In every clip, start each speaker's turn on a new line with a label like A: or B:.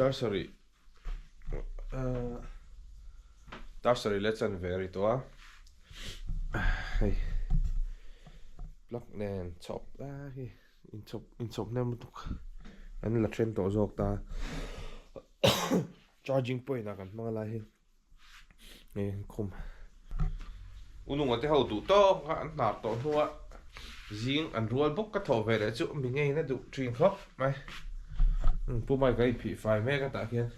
A: nursery nursery lesson very to hey block nen chop hi in chop nem tuk an la trend to jok ta charging point na kan mangala hi nge khum unung ate ho tu to an nar to nuwa jing an rual bok ka tho ve le chu mi ngei na du tring khop mai pu mai kai phi fai me ka ta khian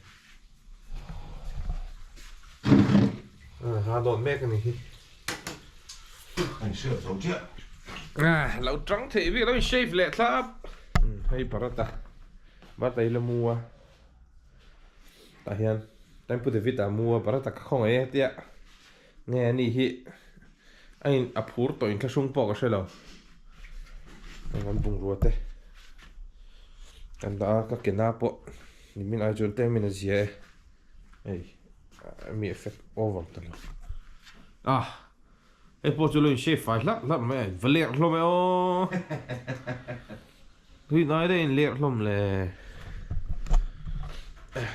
A: ha don me ka ni hi
B: anh sửa dấu chuyện
A: lâu trắng thì biết nó shave lẹ tháp hay parata bắt tay là mua ta hiền đang phụ được vita mua parata không ấy tiệt nghe ni hi anh apur tôi cái sung bỏ cái nào anh bung ruột đấy anh đã các cái nắp bộ mình ai chọn tên mình là gì ấy mi effect over tao àไอ้พวกจุลินเชฟไฟลับแม่เลี้ยงลมโอ้ทุยน้อยได้เลี้ยงลมเลย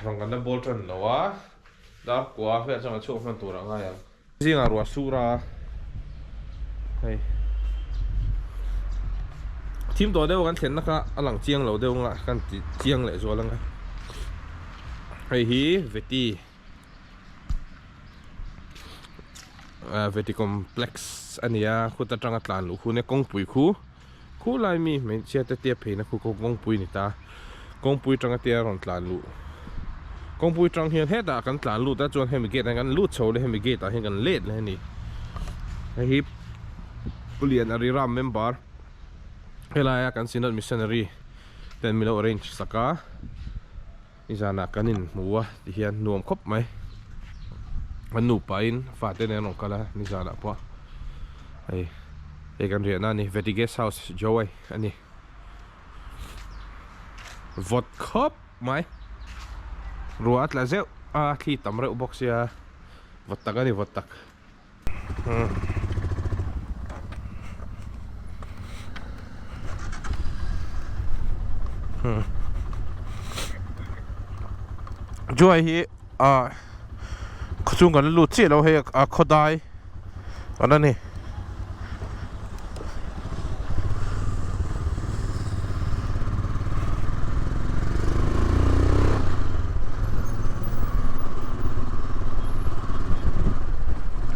A: ลองกันนะบอลจันนะวะดาร์กว่าเพื่อจะมาช่วยมันตัวเราไงยังจริงอ่ะรัวสูราเฮ้ยทีมตัวเดียวกันเห็นนะครับหลังเจียงเราเดียวกันกันเจียงเลยส่วนหลังเฮ้ยฮีเวทีcomplex อันนี้คุณตาจังอัตลานลูกคุณเนี่ยกงปุยคู่ลายมีไม่เชื่อแต่เตี้ยเพนะคุณกงปุยนี่ตากงปุยจังอัตเตี้ยรอนตลานลูกกงปุยจังเฮียนเฮ็ดด่ากันตลานลูกแต่จวนให้มีเกตกันลูดโชว์เลยให้มีเกตแต่ให้กันเละเลยนี่ไอ้ฮิปเปลี่ยนอาริรามเมมเบอร์เฮลายกันซินด์มิชชันนารีแต่มีเราออเรนจ์สักกะนี่จะนักกันนินมัวที่เฮียนนวมครบไหมมันหนูไปน์ฟาดได้แน่นอนกันละนี่จะละพอไอ้กันเรียนนั่นนี่เวทีเกสเฮาส์จอยอันนี้วอดคอปไหมรัวอัตลาเซลที่ตำเร็วบ็อกเซียวอดตักอันนี้วอดตักจอยฮีchungกันลุดเสียเราให้เขาได้อันนั้นนี่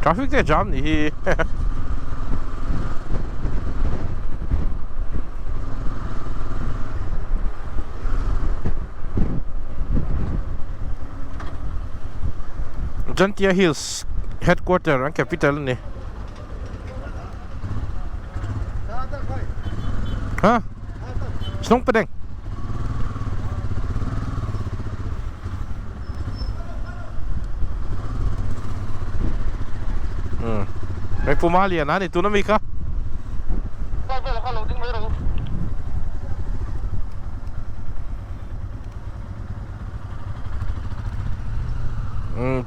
A: ทราฟิกเตะจามนี่Gentia Hills headquarter and capital ni. Ha? Snong pedeng. May pumali yan ito na Mika.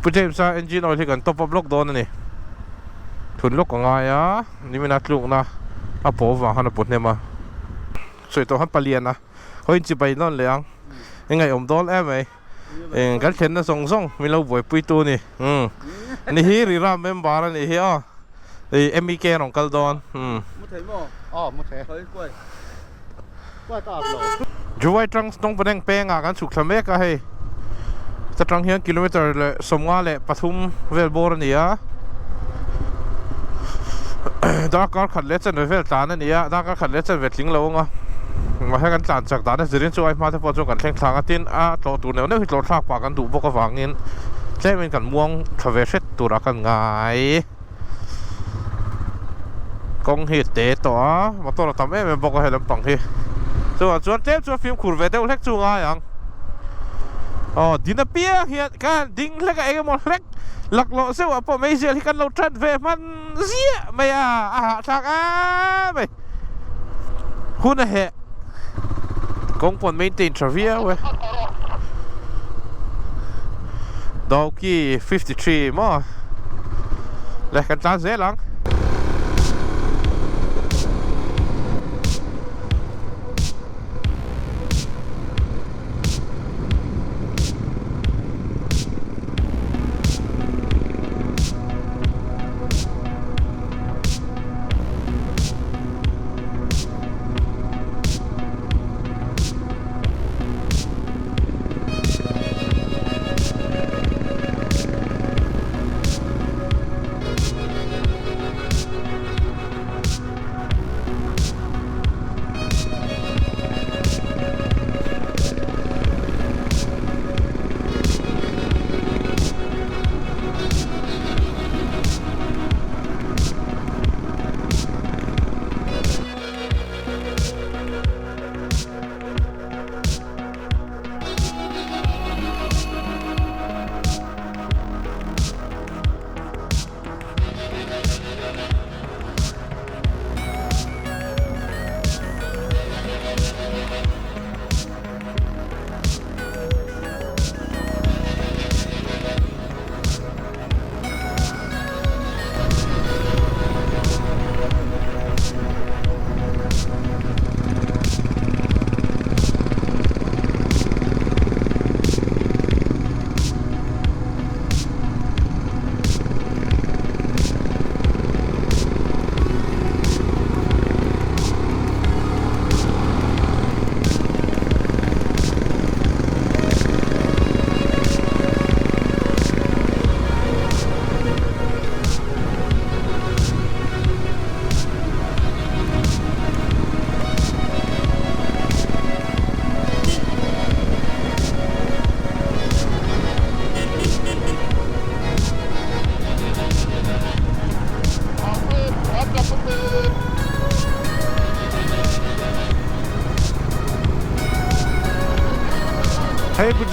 A: Pujem sa engine oil kan top up lock doon ni thun lock nga ya ni mina tluk na apo wa han put ne ma so ito han palian na hoin chi bai non leang ngai om dol em ai gal then na song song mi lo boi pui tu ni ni hi ri ram member ni hi MEK rong kal don
B: mu thei mo mu thei hoi quay ta lo
A: juai trăng tong padeng pe nga kan suk thame ka heจะตรังเฮียกิโลเมตรเลยสมว่าเลยปทุมเวลโบรนี่อะดาการขัดเล็ดเส้นเวลตานี่อะดาการขัดเล็ดเส้นเวลลิงเราอ่ะมาให้กันจานจากตาเนี่ยจะเรียนช่วยมาที่พอจงกันแข่งทางกันตินตัวตัวเนี่ยเนี่ยคือตัวทากปากกันดูพวกกฝังเงินใช่เป็นกันม่วงทเวชตัวรักกันง่ายกองเหตุเตะตัวมาตัวเราทำเองเป็นบอกว่าให้ลำปังที่ส่วนเจ็บส่วนฟิล์มขูดเวทเดลเล็กจูง่ายอย่างดินาเปียเฮียกันดิ้งเล็กไอ้กันหมดเล็กหลักโลเสียวพอไม่เสียที่กันเราทัดเวมันเสียไม่ฉากไม่คุณเหะกงปนไม่ติดทราเวียเว้ยดาวกี้53มั้งเล็กกันตาเสียหลัง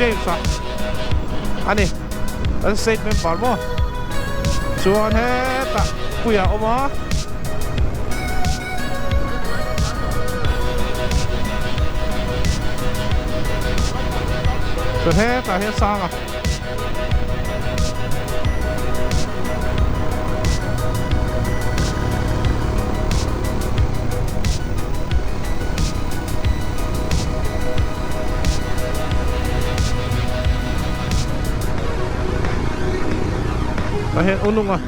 A: James อันนี้อันเซตเป็นปอนมั้งส่วนเฮตะปุยออกมาส่วนเฮตะเฮซังอ่ะเห็นอุ่นนุ่งอ่ะ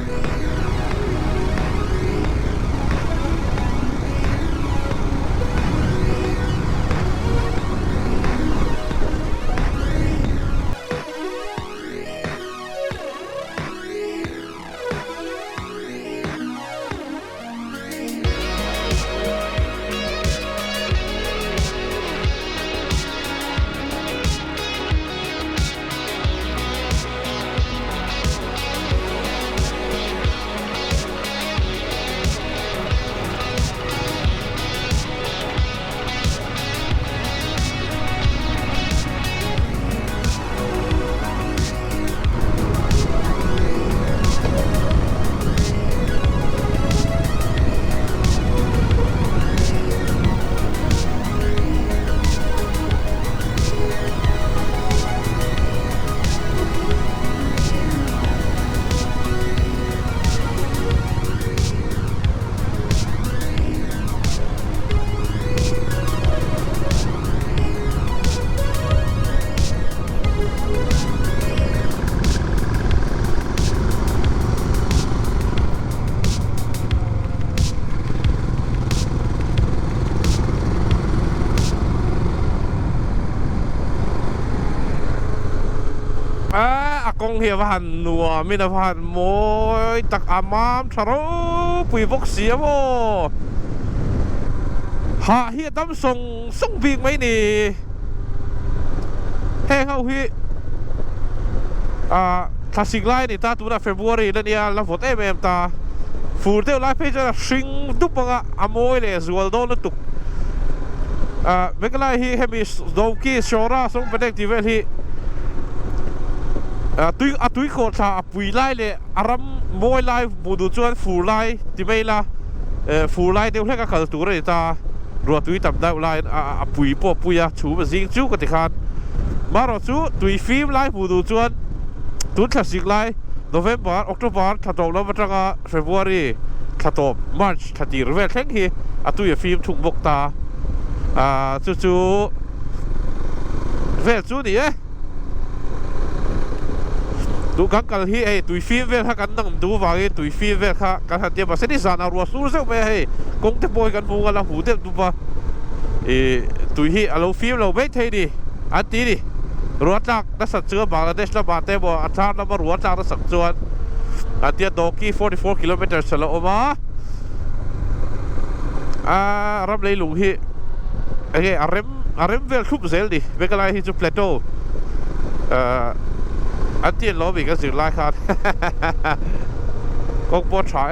A: กงเฮียพันนัวมินาพันโมยตักอามามทารุปุยบกเสียโมหาเฮียตั้มส่งปีกไหมนี่แห้งเข้าฮีถ้าสิ่งไรนี่ตาตัวน่ะเฟบรุรีแล้วเนี่ยเราฝนเอ็มตาฟูเตลไลฟ์เพจจะชิงดุปงะอโมยเลยสวลโดนตุกเมื่อไรฮีเฮมิสโดกี้ชอร่าส่งเป็นเด็กที่เวทีตุยโคตรปุยไล่เลยอารมณ์มวยไล่บูดูจวนฟูไล่ที่ไม่ละฟูไล่เดี๋ยวเรียกกันตัวเลยตารัวตุยตับได้ไล่ปุยปอปุยชูมาซิงชูกันติขันมารอชูตุยฟิล์มไล่บูดูจวนตุนคลาสสิกไล่โนเวมเบอร์ออกตุบาร์ถ้าตกแล้วมันจะก็เฟบรุรีถ้าตกมาร์ชถ้าตีเรเวลแข่งฮีตุยฟิล์มถูกบกตาจู่เวลจู่นี่ดูกันกันที่ตุยฟิล์มเวลกันนั่งดูว่าตุยฟิล์มเวลกันหันเดียบเส้นที่สานรัวสู้เซลไปกงเตปอยกันพูกันละหูเต็มดูว่าตุยที่เราฟิล์มเราไม่เท่ดีอันตีดิรัวจักนักสัตว์เชื้อบางประเทศละบาดเต็มบ่อันชาติละมารัวจักนักสัตว์จวนอันเดียดอกกี้44 กิโลเมตรเฉลี่ยออกมารับเลยลุงที่อาริมเวลทุบเซลดิเวกอะไรที่จุดเพลโตอันที่ล้อบีก็สื่อไล่ขาดก็ปวดฉาย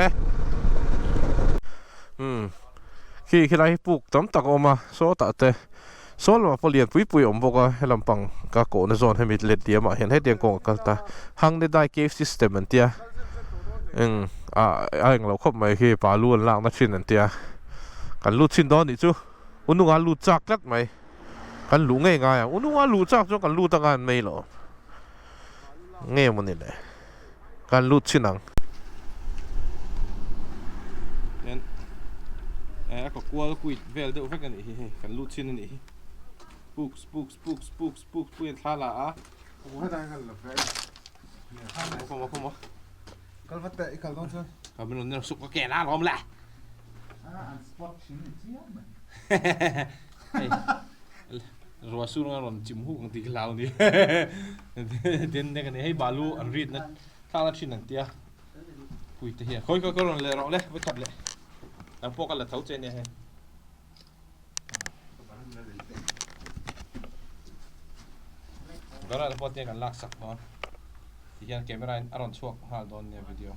A: ขี่ไรปลูกต้นตักออกมาโซ่ตัดเตะโซ่มาพอเลียนปุยอมบอกว่าให้ลำปังกะโกในโซนให้มีเล็ดเดียมาเห็นให้เดียงกงกันตาหังได้เกฟซิสเต็มอันเดียอย่างเราครบไม่คือปลาล้วนล่างนัดชินอันเดียกันลูดชินตอนนี้จูอุนุงาลูดจักลักไหมกันลูง่ายอุนุงาลูดจักจนกันลูดตั้งงานไม่หรอเงี้ยมันนี่แหละการลูดชินังก็กลัวคุยเวลเดี๋ยวไปกันนี่การลูดชินนี่ปุกปุยท่าละ
B: โอ้ยได้กันละเฟ้
A: พอ
B: ก็ฟัดแต่อีกครั้งต้องช่วย
A: เขาเป็นคนสุกก็แก่หน้าล้อมแหละ
B: อันสปอร์ตชินนี่เจี๊ยบมันรัว
A: สู้งานจิมหูกันตีกลาวนี่เด่นเนี่ยกันนี่ให้บาลูอันรีดนะข้าวละชิ้นนั่นเตี้ยคุยเตี้ยค่อยก็ลงเลยเราเลยไปจับเลยแล้วพวกกันละเท้าเจนเนี่ยก็เราพอเตี้ยกันลากสักนอนที่ยังเก็บไม่ได้อารมณ์ช่วงหาโดนเนี่ยวิดีโอ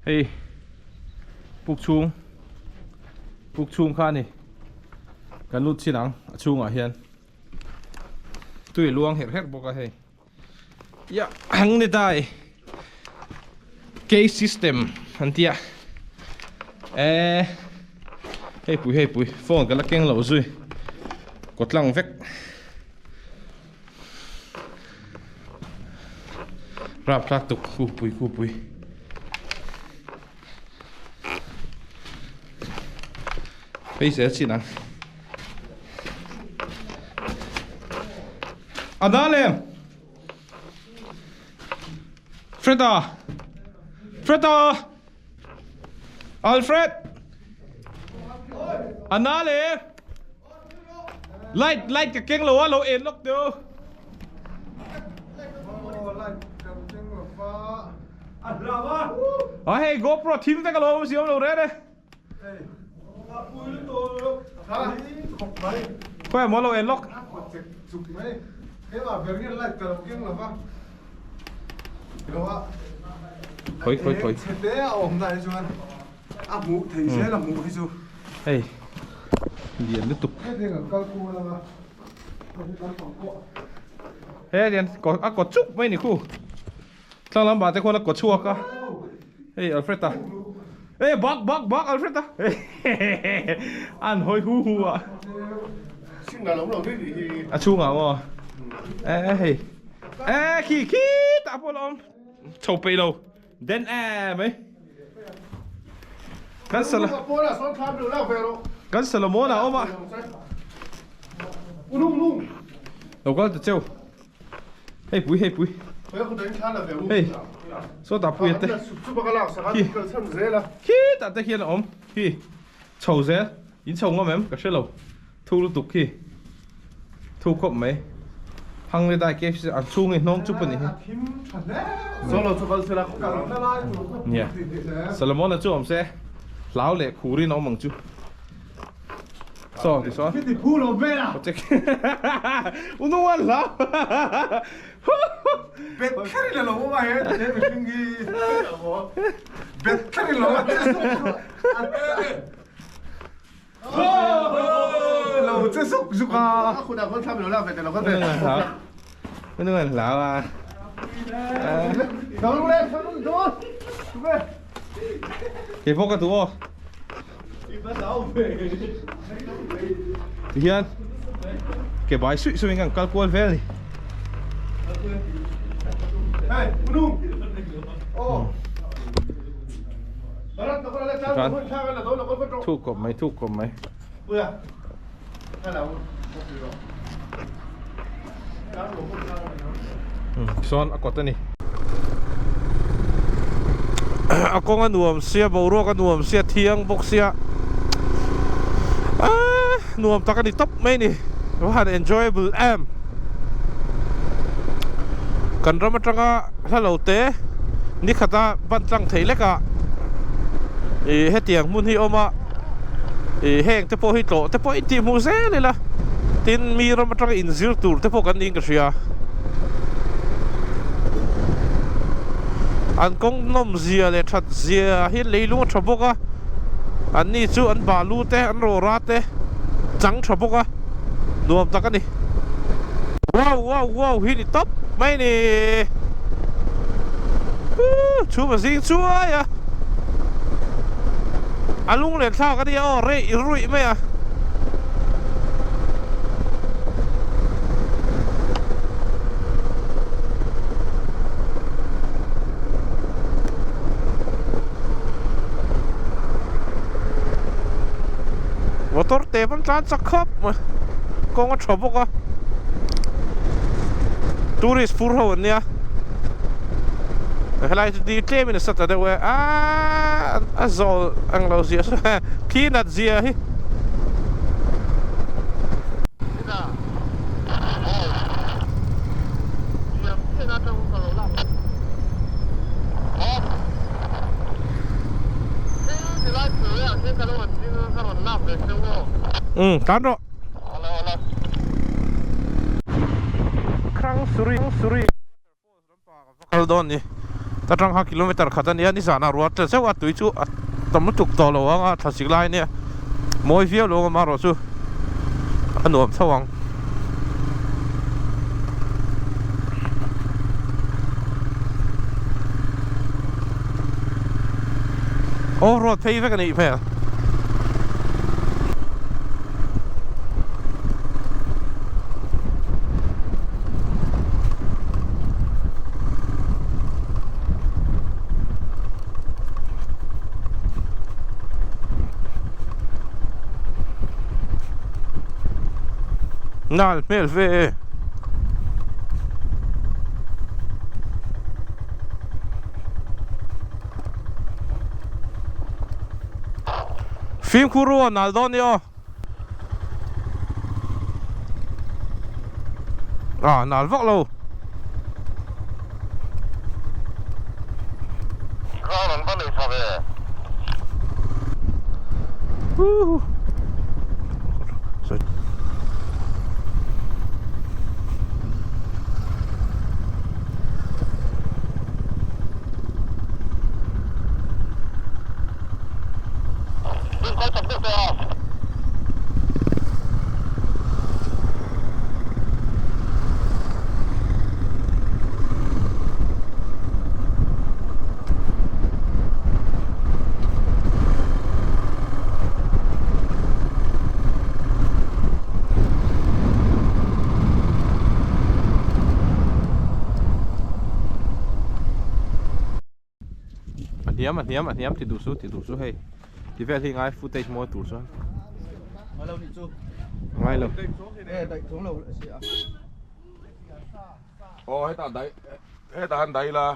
A: เฮ้ยปุกชุงข้านี่ กันลุดชินังชูงอ่ะเฮียนตุยลวงเห็ดบอกว่าเฮ้ยยะหังนี่ได้เกย์ซิสเต็มอันเดียเฮ้ยปุยโฟนกันละเก่งเหล่าซุยกดลังเวกรับพลาดตุกกูปุยไปเสียชินังอันนั้นเลยเฟรดอัลเฟรดอันนั้นเลยไล่กับเก่งหรอวะเราเอ็นล็อกเดียวเฮ้ย GoPro ทีมแต่ก็เราไม่เสียเราเลยแค่หมดเราเอ็นล็อกคอยเฮ้ยเดียนลึกตุกเฮ้ยเดียนกดจุกไม่นี่คู่ตั้งลำบากแต่คนละกดชั่วก็เฮ้ยอัลเฟรดตาเฮ้ยบักอัลเฟรดตาเฮ้ยอันหอยหูอ่ะชูงอ่ะเฮ้ยขี้ตาพอลมโชว์ไปเราเด่นไหมกันสละโมนะเอามาเราก็จะเจ้าเฮ้ยปุ้ยเฮ้ยโซดาปุ้ยเต้ขี้ตัดตะเคียนอมขี้โชว์เสียยินโชว์ก็แม่มก็เชื่อเราทูรุตุกขี้ทูครบไหมพังเลยได้เก็บอันชูงไอ้น้องจุ๊บนี่เนี่ยสลามอนนะจุ๊บผมเสียล้าวเหล็กขู่รีน้องมังจุ๊บซ้อที่พูดเราเบ้ล่ะโอเคอุ้งวันล้าวเบ็ดแค่นี้เราไม่เห็นเด็กเป็นงี้เบ็ดแค่นี้เราเราจะสุกอ่ะคุณเอาคนทำเราแล้วแต่เราก็เดินไม่นึกว่าหลาวอ่ะเขาเล่นโดนเก็บพวกกระตัวเฮียนเก็บไว้สวยๆกันกัลกวนเฟลนี่เฮ้ยนุ่มโอ้ถูกกบไหมเบื่อซ้อนกดตัวนี้กงกันหน่วมเสียบรัวกันหน่วมเสียเทียงบกเสียหน่วมตะกันนี่ตบไหมนี่ว่า enjoyable กันรำมาจังอ่ะถ้าเราเตะนี่ขัดบันจังเทเล็กอ่ะเฮ็ดเตียงมุนที่ออกมาแห้งแต่พอให้โตแต่พออินทีมูเซ่เลยล่ะตินมีรำมาจังอินซิลตูแต่พอกันอิงกระเชียอันกงนมเสียเลยชัดเสียเห็นเลยลุงชับบกอ่ะอันนี้จู่อันบาลูเตอันโรราเตจังชับบกอ่ะรวมตักกันนี่ว้าวฮิตท็อปไม่นี่ชูมาสิช่วยอ่ะอันลุงเล่นเท่ากันดิอ๋อเร่รุ่ยไหมอ่ะว่าตัวเตะมันจานสักคับมั้งกองก็ชอบบอกว่าตูริสฟูร์วันเนี่ยهلا دي تلاقي من الستة دوا أزول أنجلوزيا كينات زيا هي kan rồi Krang Suri kalau don ni Tarang 5 kilometer khatan ya ni sana ruat se wa tui chu tam tuk to lo wa thasik lai ne moi fiel lo ma ro chu ขนมสว่างโอ้รถไฟฟ้ากันอีกเพื่อนั่นเมลเฟฟิล์มคูรัวนัลดอนเนี่ยนัลวักโลข้าวมันบ้านเลยครับอันเนี้ยติดดูสู้ให้ที่แฟที่ง่ายฟุตเทจมอตูสู้ง่ายเลยโอ้ให้ตาได้ละ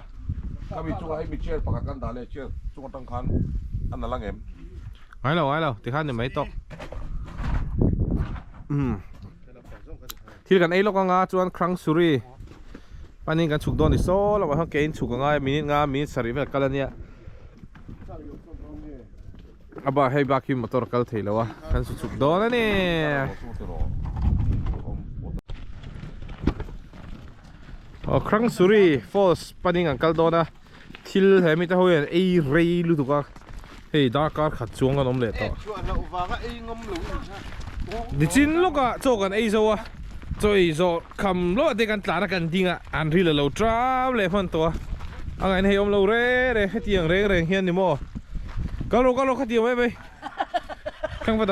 A: ถ้ามีช่วยให้มีเชือกปากกันตาเลยเชือกช่วงตั้งคันอันนั้นละเงี้ยง่ายแล้วที่ขั้นยังไม่ตกที่กันไอ้ลูกงาจวนครั้งสุรีปันนี้กันฉุกโดนอีโซ่แล้วว่าเขาเกณฑ์ฉุกง่ายมินิสริเวลกันแล้วเนี่ยอาบ่าให้บาคิมมอเตอร์กัลเทแล้ววะกันฉุกโดนแล้วเนี่ยครั้งสุรีฟอสปันนี้กันกัลโดนะทิลเฮมิตาโฮยไอเรย์รู้ตัวกันเฮ้ยดาร์การขัดช่วงกันน้ำเล็ดต่อดิจินลูกอะโจกันไอโซ่โจยโซ่คำรถเด็กกันตลาดกันดิ้งอ่ะอันที่เราทราบเลยพันตัวอะไรให้อมเราเร่ให้เตียงเร่เฮียนนี่โม่ก็เราขัดเตียงไว้ไปเครื่องฟัง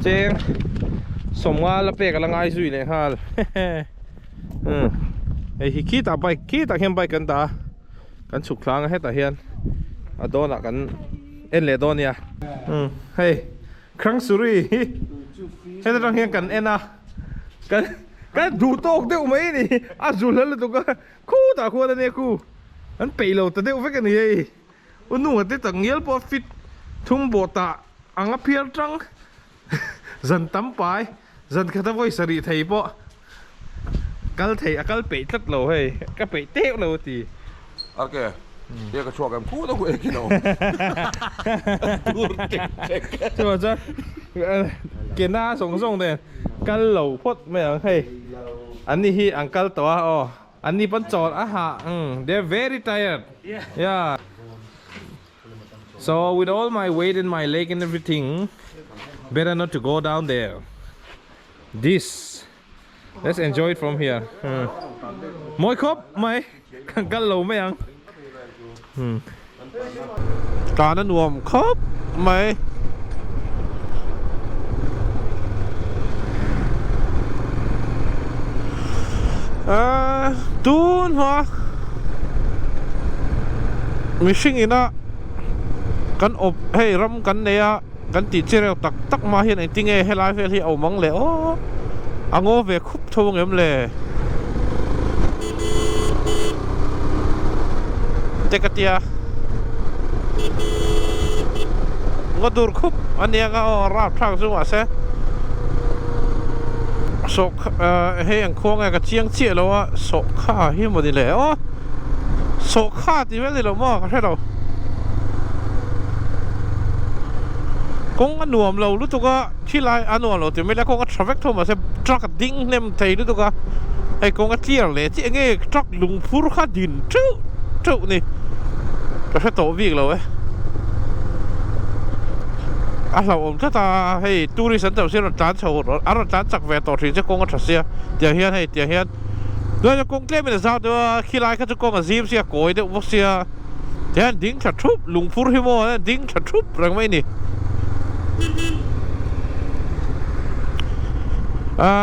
A: เจงสมว่าละเปกกำลังไอซุยเลยฮะไอ้ขี้ตาเฮียนไปกันตากันฉุกคลางให้ตาเฮียนอะโดนอ่ะกันเอ็นเลโดเนี่ยเฮ้ยครั้งสุรีให้ต้องเฮียงกันเอ็นนะกันดูโต๊ะเดี๋ยวไม่นี่จุลแล้วตัวก็คู่ตาคู่นั่นเนี่ยคู่อันเปย์เราแต่เดี๋ยวไม่กันนี่อุ่นนุ่งแต่ตั้งเงี้ยพอฟิตทุ่มโบตาอังเพียรจังจันตั้มไปจันแค่ทำไว้สรีไทยปะกัลไทยกัลเปย์ตัดเราเฮ้ยกัลเปย์เตะเราทีโอเคเดี๋ยวก็ช่วยกันคู่ต้องเองกินเอาใช่ไหมจ๊ะเกณฑ์หน้าส่งเด่นกันเหล่าพดไม่เอาให้อันนี้ที่อังกัลตัวอันนี้ปันจอดthey're very tired yeah so with all my weight in my leg and everything better not to go down there let's enjoy it from here มวยครบไหมกันเหล่าไม่ยังการนั้นรวมครบไหมตูนฮะมิชิงอินะกันอบให้รำกันเนี่ยกันติดเชื้อตักมาเห็นไอ้ติงให้ไลฟ์ที่เอามังเลยอ่ะงอเวคุบทวงเอ็มเลยเด็กเตี้ยก็ดูคุบอันนี้ก็ราบทางสุวรรณเสสกให้ยังควงไงกับเชียงเชี่ยแล้วว่าสกข้าเฮียหมดเลยสกข้าตีไม่ได้หรอกมั้งใช่เรากงอันหนวมเรารู้ตัวก็ที่ไรอันหนวมเราแต่ไม่ได้กงก็ทราเวกโทมาเสตรักดิ้งเนมไทยรู้ตัวก็ไอ้กงก็เที่ยวเลยที่เงี้ยตรักลุงพูดข้าดินจุนี่ ก็แค่โตวิ่งเลยเราถ้าตาให้ตูริสันเจ้าเสียรถจานโชว์รถจานจักแวต่อถึงจะกงกับเสียเดี๋ยวเฮียให้เดี๋ยวเฮียด้วยจะกงเกล้ไม่ได้ซาตัวขี้ลายเขาจะกงกับซีมเสียโกยเดี๋ยววักเสียเดี๋ยวดิ้งฉัดทุบลุงฟูริโม่ดิ้งฉัดทุบแรงไหมนี่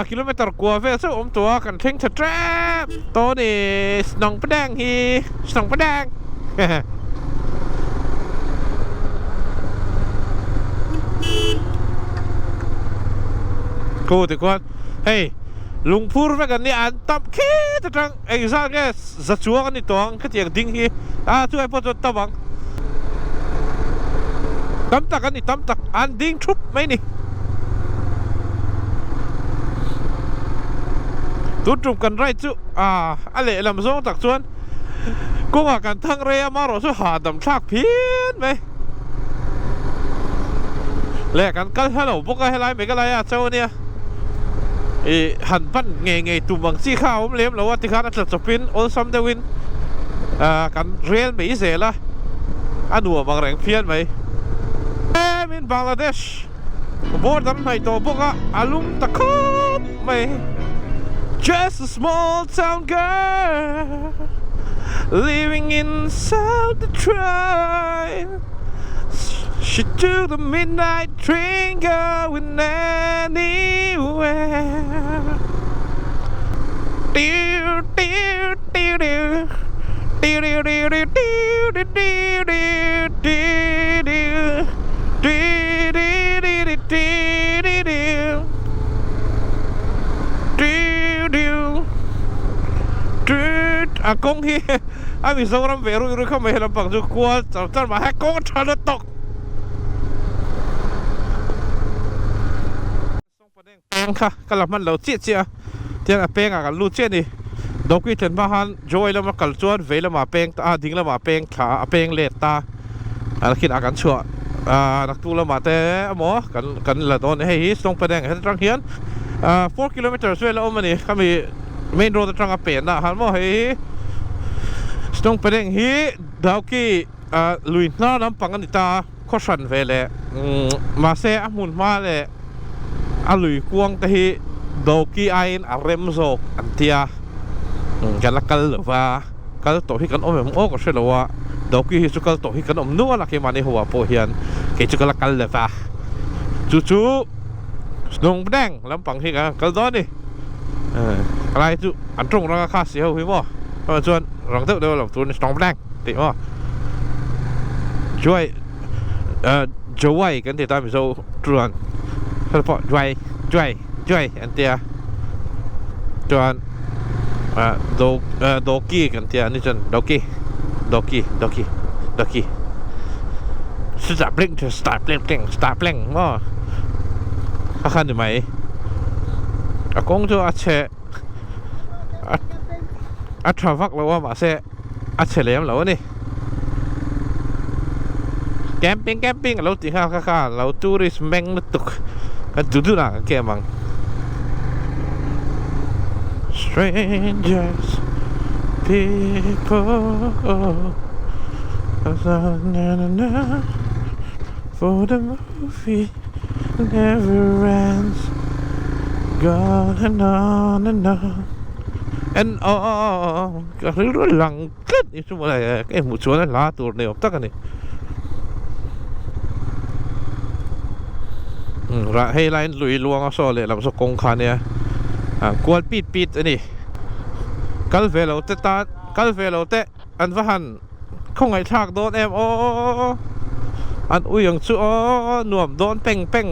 A: กิโลเมตรกว่าเวลส์ตัวกันทิ้งฉัดแทรปตัวนี่สนองประแดงฮีสนองประแดงกูติดกันเฮ้ยลุงพูดไปกันนี่อันตั้มแค่จะจังเอ็กซ์แค่จะชัวกันนี่ตัวก็เตียงดิ้งฮีช่วยพอจนตั้มบังตั้มตักกันนี่ตั้มตักอันดิ้งทุบไหมนี่ตุ่มกันไรจุอะไรลำซองตักชวนกูว่ากันทั้งเรียมาเราช่วยหาดำชากเพี้ยนไหมแลกกันฮัลโหลพวกกันให้ไรไม่กันไรเจ้าเนี่ยหันปั้นเงยตุ่มบังซี่ข้าวผมเลี้ยมแล้วว่าที่ข้านักสปินโอซัมเดวินกันเรียนไม่เสียละหัวบางแรงเพี้ยนไหมมินบังลาเดชบอร์ดันให้ตัวพวกอาลุมตะคบไหมJust a small town girl living inside the train. She took the midnight train going anywhere. Dear, dear, dear, dear. Dear, dear, dear, dear, dear, dear, dear, dear, dear, dear, dear, dear, dear. Kong hi ami zoram veru ru kha mehla pang ju kwa char ma ha kong thana tok song padeng peng kha kala man lo chi chia tiang a peng a kan lu che ni dokwi then ba han joy la ma kal chuan vela ma peng ta ding la ma peng kha a peng let ta khit a kan chua nak tu la ma te mo kan la don he hi song padeng he trang hian 4 kilometers vela omani kami main road trang a pen na han mo he Stong padeng hi dauki lui na lam pangan ita khosan vele ma se amun ma le a lui kuang ta hi dauki ain a rem zok antia kan kal wa kal to hi kan om o ko se lawa dauki hi sukal to hi kan om nu la ke mani huwa po hian ke chukal kal le fa chu Stong padeng lam pang hi kal do niอะไรจุอันตรงเราค่าเสียหัวพี่บ่ชวนลองเท่าเดียวเราตัวนี้ต้องแรงติบ่ช่วยช่วยกันที่ตามไปโซ่ชวนเขาบอกช่วยอันเดียชวนโดกี้กันเดียนี่ชวนโดกี้สตาร์เปล่งบ่ข้าขันอยู่ไหมกงจูอาเชอาทราฟักแล้วว่ามาเสอาเชเลี้ยมแล้วนี่แคมปิ้งเราตีข้าวข้าเราทูริสแมงนึกตุกกันดูนะกันแกมัง Strangers people for the movie never ends God and on and on ก็เรื่องหลังเกิดนี่ชั่วอะไรไอ้หมูชวนล้าตัวเนี่ยตักกันนี่ระให้ไล่ลุยลวงเอาโซ่เลยลำสกงคาเนี่ยกวนปิดอันนี้กัลเฟลเตตากัลเฟลเตอันว่าหันคงไอ้ฉากโดนอันอุ้ยยังชัวหน่วมโดนเป่ง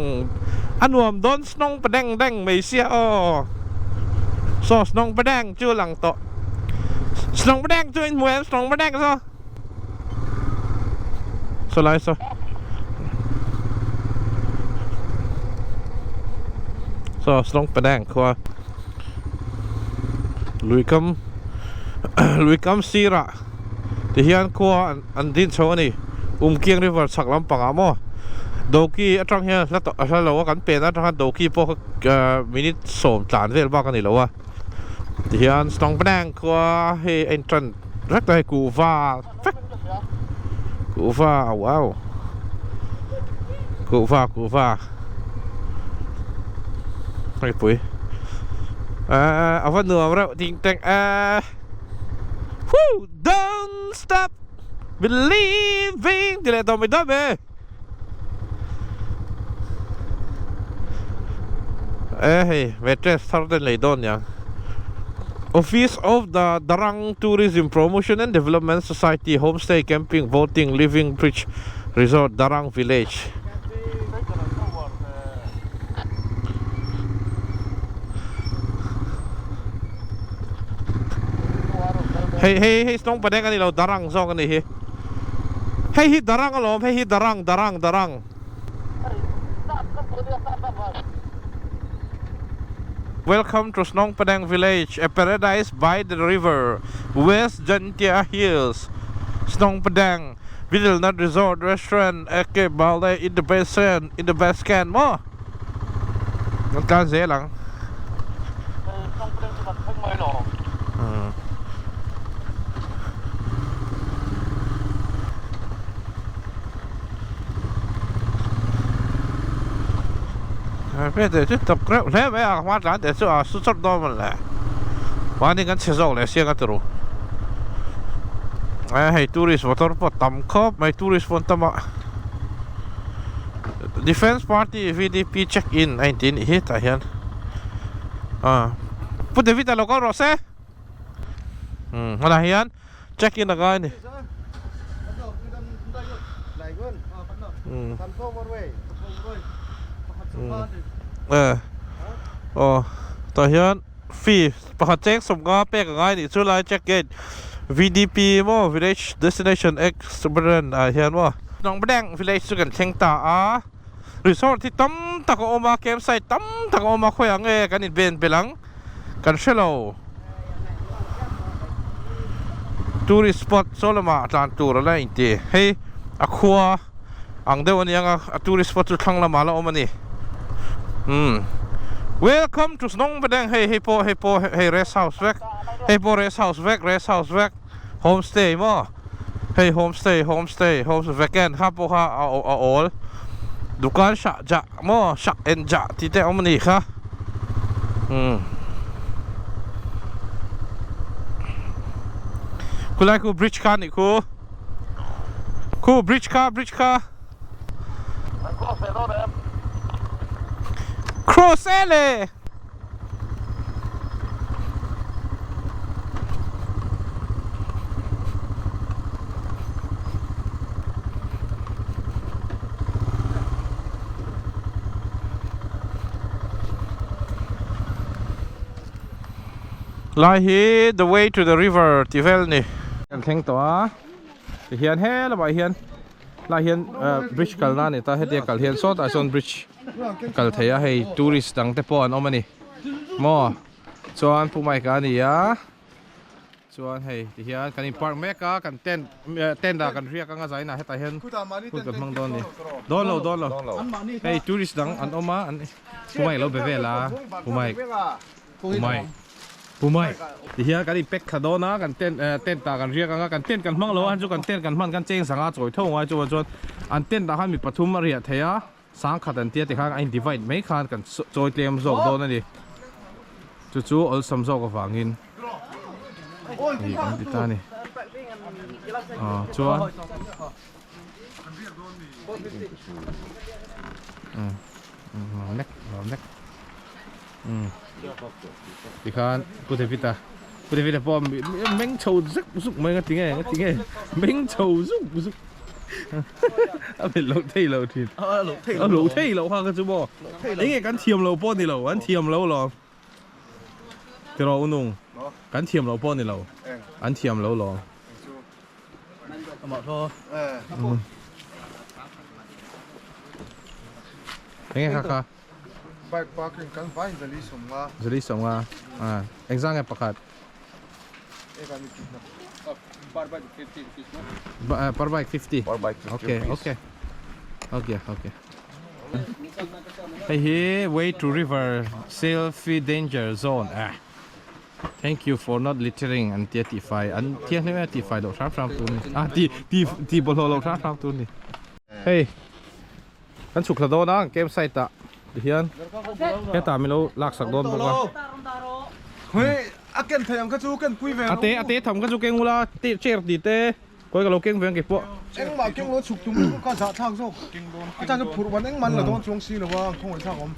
A: อันหน่วมโดนสนองประแดงไม่เสียซอสนองประแดงชื่อหลังโตสนองประแดงชื่อเหมือนสนองประแดงซะสไลด์ซะซอสนองประแดงคือลุยคำซีระที่เฮียนคัวอันดินโชนี่เกียงริเวอร์สักลำปังอ่ะมั้งโดกี้จังเฮียแล้วต่อเราว่ากันเป็นนะจังโดกี้พวกมินิสมจานเวลบ้ากันนี่แล้ววะที่เฮียนสตองแดงคัวให้เอ็นทรันรักใจกูว่า Cú pha wow. Cú pha. Hay bụi. À vẫn nữa rồi tiếng tiếng don't stop believing. Thì lại tao mới đáp về. Hey, vetre started lay down ya. Office of the Darang Tourism Promotion and Development Society Homestay Camping Voting Living Bridge Resort Darang Village. Hey, Snong Padang kanila Darang so kani he. Hey, Darang alom, hey, Darang. Welcome to Snong Padang Village, a paradise by the river, West Jantia Hills, Snong Padang, Vidalnut Resort Restaurant, Eke Balde in the best can mo. Ang kanse lang.
B: Snong Padang sa Thang Mai Lo.
A: Bây giờ chứ tập cái thế bây giờ hóa ra để cho xuất xuất đó mà lại hóa đi cái chế造lại xem cái từ hay tourist motor pot tầm khớp mấy tourist phone tầm Defense Party VDP check in anh tin hết tại hiện put David là có rồi xe mà là hiện check in là cái này tại hiện phi bảo check sum ga pe ka ngai ni chu lai check in VDP mo Village Destination Experience hiện mo Nong Padang Village chu kan theng ta resort thi tam ta ko oma campsite tam ta ko oma khoya nge kan in ben belang kan shelo tourist spot solama tan tour la inte hey akhua ang dewan yang tourist spot chu thang la mala omani Welcome to Snong Padang. Hey rest house vek. Hey po rest house vek. Homestay mo. Hey homestay weekend ha po ha all. Dukan sha ja mo sha en ja tite omani kha. Kulai ku bridge ka ni ku. Ku bridge ka. Cross ele. Lai hi the way to the river Tivel ni. Kan theng to ti hian he la bai hian. Lai hian bridge kalna ni ta he kal hian so ta son bridge kal theya hei tourist dang te pon omani mo chuan pumai ka ni ya chuan hei ti hian kan in park meka kan ten da kan ria ka nga zaina heta hian ku kan mang don ni don lo hei tourist dang an oma an pumai lo bevela pumai ti hian kan in pek khadona kan ten ta kan ria ka nga kan ten kan mang lo an chu kan ten kan man kan cheng sanga choi thonga chuan an ten da han mi pathum ria theya sang khatan tia te khang ein divide mai khan kan choi tlem zok do na ni chu ol sam zok awangin ni kan ti ta ni chuan nek ti khan pu te vita pom meng chou zuk mai ngat tinge meng chou zuk mình lẩu thay lẩu thịt lẩu thay lẩu hoa cái chú bò đấy nghe cắn thiềm lẩu bò này lẩu ăn thiềm lẩu lò cái lẩu nung cắn thiềm lẩu bò này lẩu ăn thiềm lẩu lò thôi đấy nghe kha
B: bike parking kan vain
A: zali somga anh giang nghe pakat per bike 50.
C: Per bike 50.
A: Okay. Hey, here way to river selfie danger zone. Thank you for not littering อันเตี้ยตีไฟอันเตี้ยนี่แม่ตีไฟโหลดช้ำตัวนี่ตีบอลโหลดช้ำตัวนี่เฮ้ยกันฉุกระโดดนะเกมไซต์ตะเดี๋ยวแค่ตาไม่รู้ลากสักโดนบอกว่า
C: เฮ้ยอาเกนเทียมก็จูกันปุ้ยเวร
A: อาเต้ทำกันจูเก่งกูละตีเชิดดีเต้ก็กับเราเก่งเวียงเก็บพวก
C: เอ็งมาเก่งรถฉุกจุ่มก็จะทางโซ่อาจารย์จะพูดวันเอ็งมันเหรอต้องจงซีหรือว่าคงไอ้ช่างผม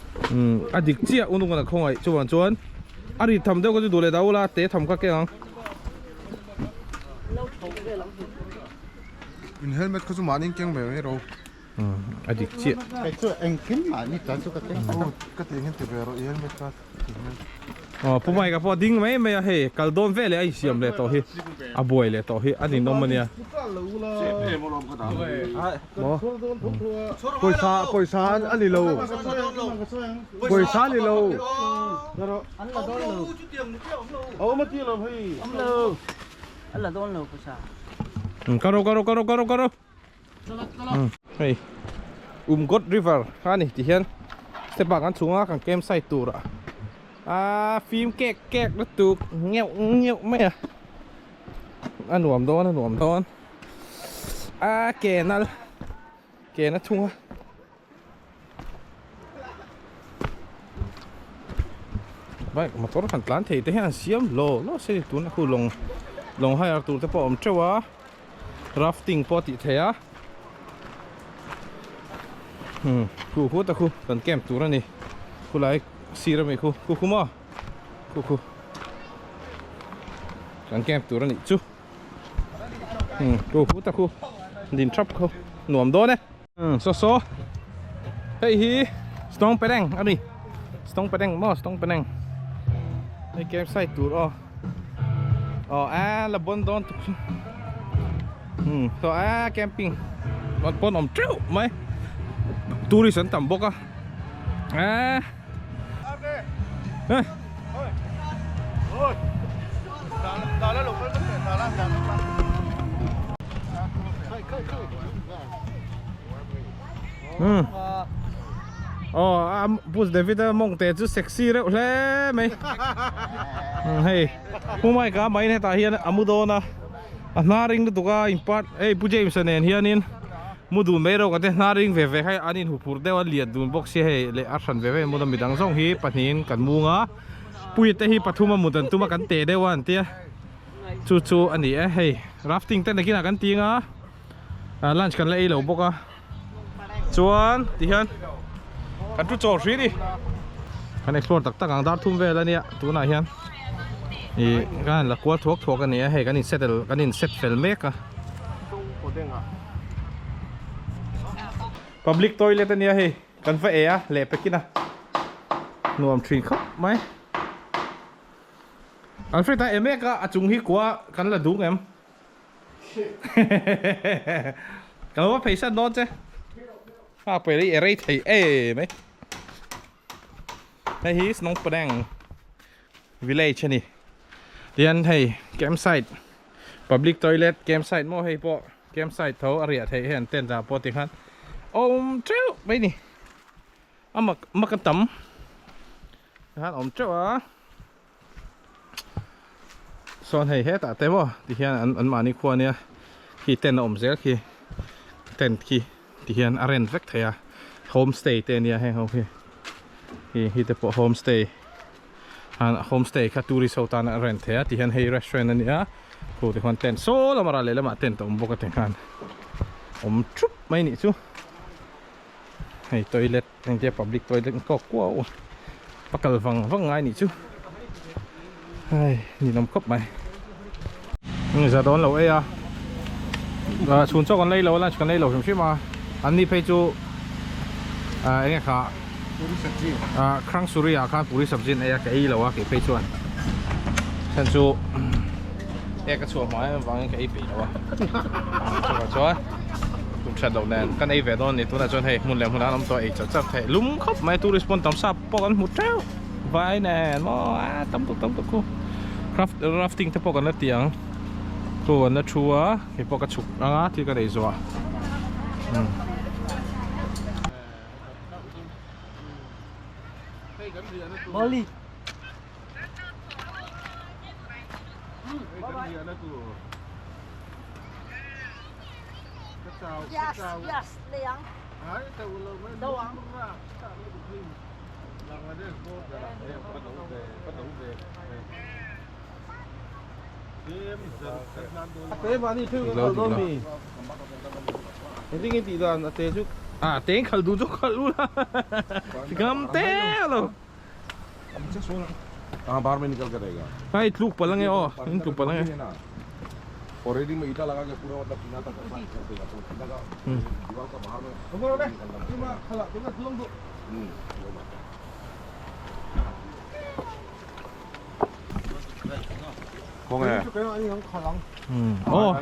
A: อดีตเจ้าอุ้งกันคงไอ้จวนอดีตทำเดี๋ยวก็จะดูเลยดาวละเต้ทำก็เก่ง
C: อินเฮลเมตก็จะมานิ่งเก่งแบบนี้เรา
A: อดีตเจ้า
B: ไอ้ช่วยเอ็งขึ้นมานี่จันสุกเก่ง
C: ก็ตีเห็นตัวเราอินเฮลเมตก็
A: อ๋อผมไม่กับพอดิ้งไม่เฮ้กัลโดนเวเลยไอ้เสียมเลยต่อเฮ้อาบวยเลยต่อเฮ้อันนี้น้องมันเนี่ย
C: กุยซาอันนี้เรากุยซานี่เราเอามาที่เราพี่
D: อันละโดนเลยกุศล
A: การุเฮ้ยกดริเวอร์อันนี้ที่เห็นสเตปกันสูงอ่ะกันเกมใส่ตัวอ่ะฟิล์มแกกแล้วตุกเงี้ยวไม่อ่ะหนวมโดนเกนั่นทุ่งไปมาตัวขันล้านเทียแต่ให้เสียมโลเสียตัวนักคู่ลงให้ตัวแต่พอเจ้าว่าราฟติ้งพอติเทียคู่ตะคู่กันแก้มตัวนี่คู่ไรซีระไม่คู่มั้งคู่กันแก้มตัวนี่จูคู่ตะคู่ดินทรัพย์เขาหนวมโดนเนี่ยโซเฮ้ยสตองไปแดงอันนี้สตองไปแดงในเกมใส่ตัวละบนโดนตัวแคมปิ้งบนปนเจ้าไหมตูริสันต่ำบกเฮ้ย
C: ตาแล้วหลงไม่เป็นตาแล้วจัง
A: พูดเดวิดมองแต่จุดเซ็กซี่แล้วไหมเฮ้ยผู้ไม่กล้าไม่เนี่ยตาเฮียนมุดโดนะนาริงตัวก็อินพอร์ตผู้เจมส์เนี่ยเฮียนินมุดูไม่รู้กันแต่นาริงเว่ให้อันนี้หูพูดได้ว่าเลียดดูบ็อกซี่ให้เลยอัดสันเว่มุดมีดังส่งฮีปัจจุบันกันมูงะปุยแต่ฮีปัจจุบันมุดันตัวมากันเตะได้วันเตี้ยจู่อันนี้เฮ้ยราฟติ้งแต่ในกินกันตีงะลันช์กันเลยเหล่าบอกชวนที่เห็นกันจู่โจทย์สิดิกันเอ็กซ์พลอร์ตักอังดาร์ทุ่มเวลเนี่ยตัวไหนเห็นนี่กันละกวาดทั่วกันเนี่ยเฮ้ยกันนี่เซตเฟลเมกอะPublic toilet niya hey kan fa ea lepe kina nuam trin khop mai Alfred ta eme ka achung hi kwa kan la dung em kan wa phaisa non che fa pe ri ere thei mai đây hi snong padang village ni dian hey campsite public toilet campsite mo hey po campsite tho aria thei hen ten ra po ti khanเจ้าไปนี่มากันต่ำฮะเจ้าสอนให้เฮ็ดแต่ว่าที่เฮียนอันมานี่ควรเนี่ยขี่เต้นเสียขี่เต้นขี่ที่เฮียนอารีนเฟกเทียโฮมสเตย์เต้นเนี่ยให้เขาขี่แต่พอโฮมสเตย์โฮมสเตย์คาตูริโซตานอารีนเทียที่เฮียนให้รีสอร์ทนั่นเนี่ยผู้ที่คนเต้นโซ่ละมาราเลยละมาเต้นต่บุกเต้นกันชุบไม่นี่ชูให้ตัวเล็กยังจะ public toilet ก็กลัวปักกระฟังไงนี่ชูนี่น้ำครบไหมนี่จะโดนเราชุนโจกันเลยเราลันช์กันเลยเราใช่ไหมอันนี้ไปจูเนี่ยค่ะครั้งสุริยาค่ะปุริสับจินแกเราว่าแกไปชวนฉันจูก็ชวนมาฟังแกไปแล้วชวนชวนเราแน่กันเวดอนนี่ตัวนั้นชวนให้มุนแหลมมุนน้ำตัวจับให้ลุ่มครบไม่ตัวรีสปอนต่ำซับปกันหมดแล้วไว้แน่มอตั้มตุกราฟติ้งที่ปกันนั่นเตียงตัวนั่นชัวให้ปกันฉุกที่กันได้จัว
D: บอลลี่ Yes, yes, liang. Đâu ạ?
C: Thế mà đi thư có đâu mì. Thế thì cái tỷ đoàn là tê chút.
A: À tiếng khẩu đủ chút khẩu luôn. Gầm té rồi.
C: Chắc số là.
B: कहाँ बाहर में निकल कर रहेगा
A: Hai luk palang eh oh, ini luk palang eh.
B: Already में ईटा लगा के पूरा मतलब टीना तक कर देगा तो टीना का दीवार का बाहर में
C: Đúng rồi đấy. Nhưng mà khला đúng là thương độ.
B: có nghe
C: Cái này anh khả năng.
A: Oh,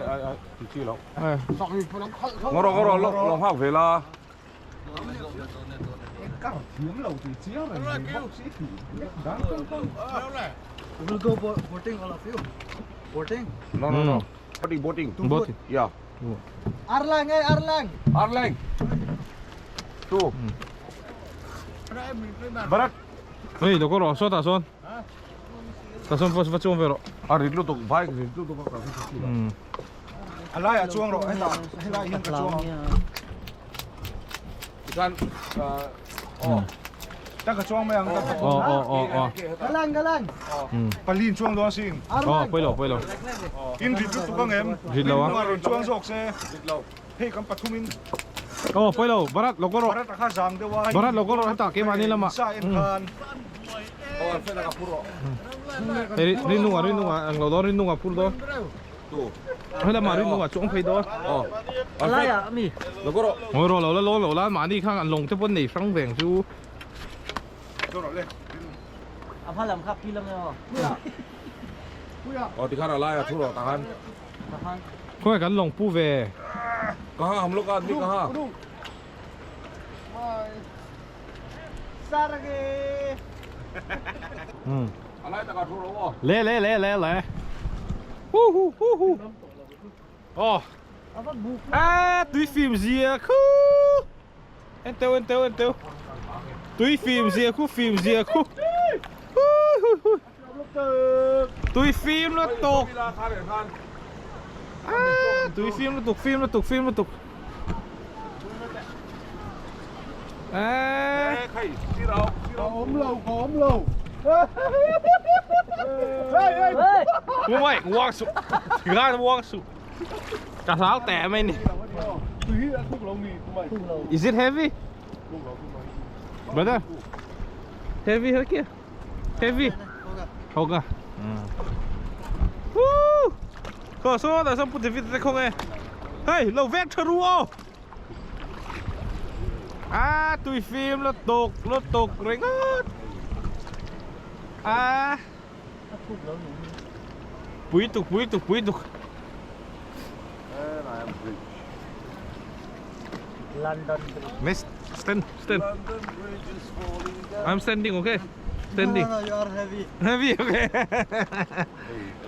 B: thì chi lắm
A: eh.
C: Sọc thì khả năng không.
B: ngó rồi lòng học về là
C: Các tiếng lầu thì chia này. Bác sĩ thì đáng không.
D: We'll go boating all of you. Boating.
B: no boating
A: Bot.
B: yeah
D: Arlang eh, Arlang.
B: Arlang tu Barat
A: Hey, lo koro, so ta son. Ta son pas facciamo vero.
B: ritlu tu bike ritlu tu bakal sisi lah
C: Alai à chuông rồi, anh ta. Hay lại hiện cả chuông.
B: ikan oh
C: Chắc cả chuông mấy anh ta.
A: Oh.
D: Galang, galang.
C: Palin chuông đó xin.
A: Oh, poi lo.
C: In ritlu tu kang em.
A: Ritlu à?
C: Mà rồi chuông rọc xe. Hey, kam patumin.
A: Oh, poi lo, barat lo koro.
C: Barat akha jam de wa.
A: Barat lo koro hata ke mani lama.
C: Sa em khan.
B: oh saya nak puro
A: Rinunga, ang lo do rinunga pur do.
B: tu
A: Hala ma rinunga chong phei do.
B: oh
D: Alay à, mi.
B: lo koro
A: Ngồi rồi lo la ma ni khang an long te pon nei sang veng chu.
C: Rồi rồi lên.
D: À, pha làm khắp kia lắm nha.
B: oh dikhara lah ya thuro tahan
D: Tahan.
A: Khoi kan long pu ve.
B: कहाँ हम लोग का आदमी कहाँ
D: Sarge.
B: अलाय तक थोड़ा वो
A: Le. Hu. Oh.
D: Apa buk?
A: Ah, tui phim zia khu. Enteu. Tui phim zia khu. Tui phim nó tục. Ah, tui phim nó tục. À,
C: Ốm lâu.
D: Hey.
A: không mày quăng sụp, ra quăng sụp. Cả sáu tẻ mày nè. Is it heavy? Brother, heavy hơi kia. Heavy. Không à? Có số là xong bút vịt không nghe. Hey, lâu vét thơ ruo. À, tụi phim nó tục rồi ngớt. À, bụi tục.
D: London.
A: Miss, stand. I'm standing, okay? Standing.
D: No, you are heavy.
A: Heavy, okay?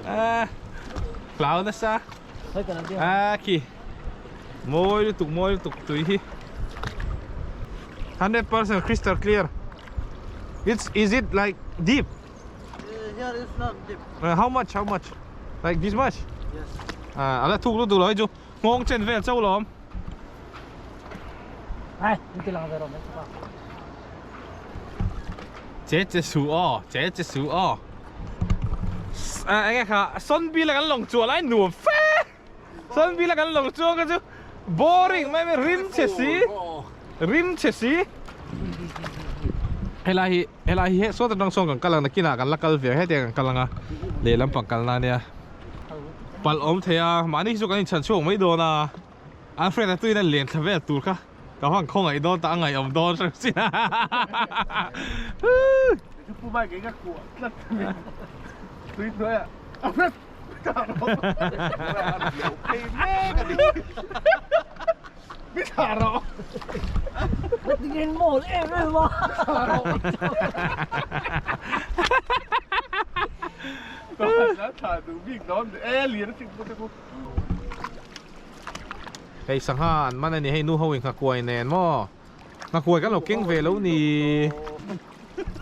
A: À, cloud na sa.
D: Thôi cái này.
A: À, kì. Môi tục tụi hi. 100% crystal clear. Is it like deep?
D: Here is not deep.
A: How much? Like this much?
D: Yes.
A: À, ala thuk lu tu loi chu. Ngong chen vel chau lom.
D: Hai, cái lang về rồi mấy các bạn.
A: Chế su o. À, anh nghe khá. Son bi là cái lồng chùa lại nuột phê. Son bi là cái lồng chùa cái chu. Boring, mày rim chesi. Helahi he so ta dong song kan kalang nakina kan lakal ve he te kan kalanga le lam pang kalna nia pal om thea mani su kan chan chong mai do na an friend na tuina len thave tur kha ka hang khong ai do ta ngai om do si na
C: Phu mai cái của rất tuy thôi ạ. Biết thả rồi.
D: Tingin mo, mo.
C: Đã thả từ việc đó liền nó chịu cô.
A: hey sang han man ani hey nu howing ka koi nen mo na koi kan lo keng ve lo ni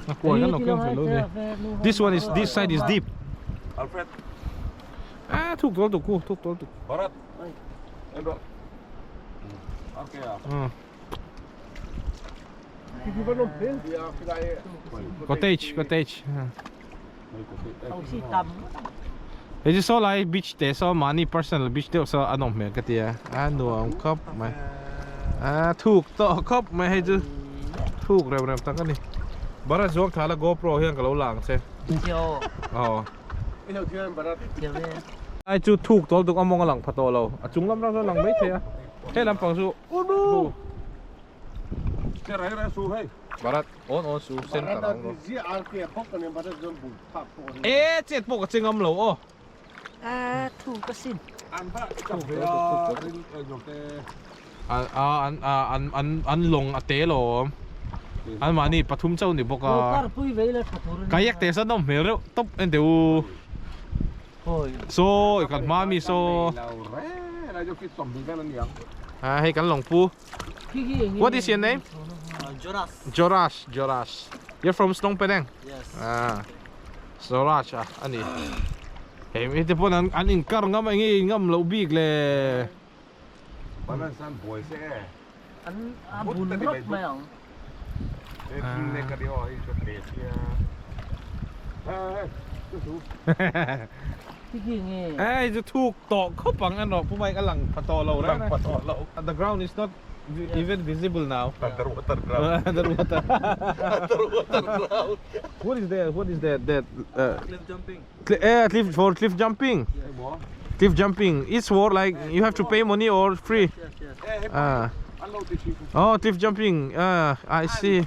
A: na koi kan lo keng ve lo ni this side is deep
B: Alfred
A: ถูกตัวถูกกูถูกตัวถูก
B: Barat. Eh, bro. Oke ya.
C: Kita belum bel.
B: Dia pilih.
A: cottage cottage
D: Tàu xì tầm
A: It's just so like beach there so money personal beach there so อันนั้นเหมือนกันที่หนูครับมาถูกต่อครับมาให้ดูถูกเร็วๆตั้งกันนี่บาร์จวกถ่ายแล้ว GoPro เฮียงกับเราหลังใช่
D: chiều
A: อ๋อ
C: Ini kian barat.
D: chiều về
A: ไอ้จูถูกตัวถูกเอามองหลังพัดตัวเราจุงลำเราหลังไม่เท่ให้ลำฟังสู้โอ้ดู
B: Kira-kira suhai.
A: บาร์โอนสู้เส้นตาราง
C: Barat di arke pok kan barat jumbo. Pak pok.
A: เจ็ดปกจริงอมเหลว
D: thu cái xin
B: Anta ya. Joke.
A: อันลงเตะหรออันมานี่ปทุมเจ้านี่บอก
D: Cô có tui về là phải thổi
A: กายักเตะซะน้องเหมียวตบเอ็นเดียว
D: thôi
A: โซอีกกันมามีโซ
B: Laure. Na jo kit som kan niang.
A: ให้กันหลงปู What is your name?
D: Jonas
A: Jorash You're from Snom Penang
D: yes
A: Jorash อันนี้เฮ้ยที่พวกนั้นอันอินการงำงี้งำเราบีกเลย
B: Banan san boy se.
D: anh bùn lốc mày không
B: Ne ka dio ai cho te sia. Su.
D: cái gì nghe
A: เอ้ยจะถูกตอกเข้าปังอันหรอกผู้ใหญ่กำลังปะตอเราแล้วนะ The ground is not even visible now
B: Water
A: Underwater
B: ground.
A: What is that? What is that? That
D: cliff jumping
A: cliff jumping. Cliff jumping. It's for like you have to pay money or free.
D: yes
A: Oh, cliff jumping. I see.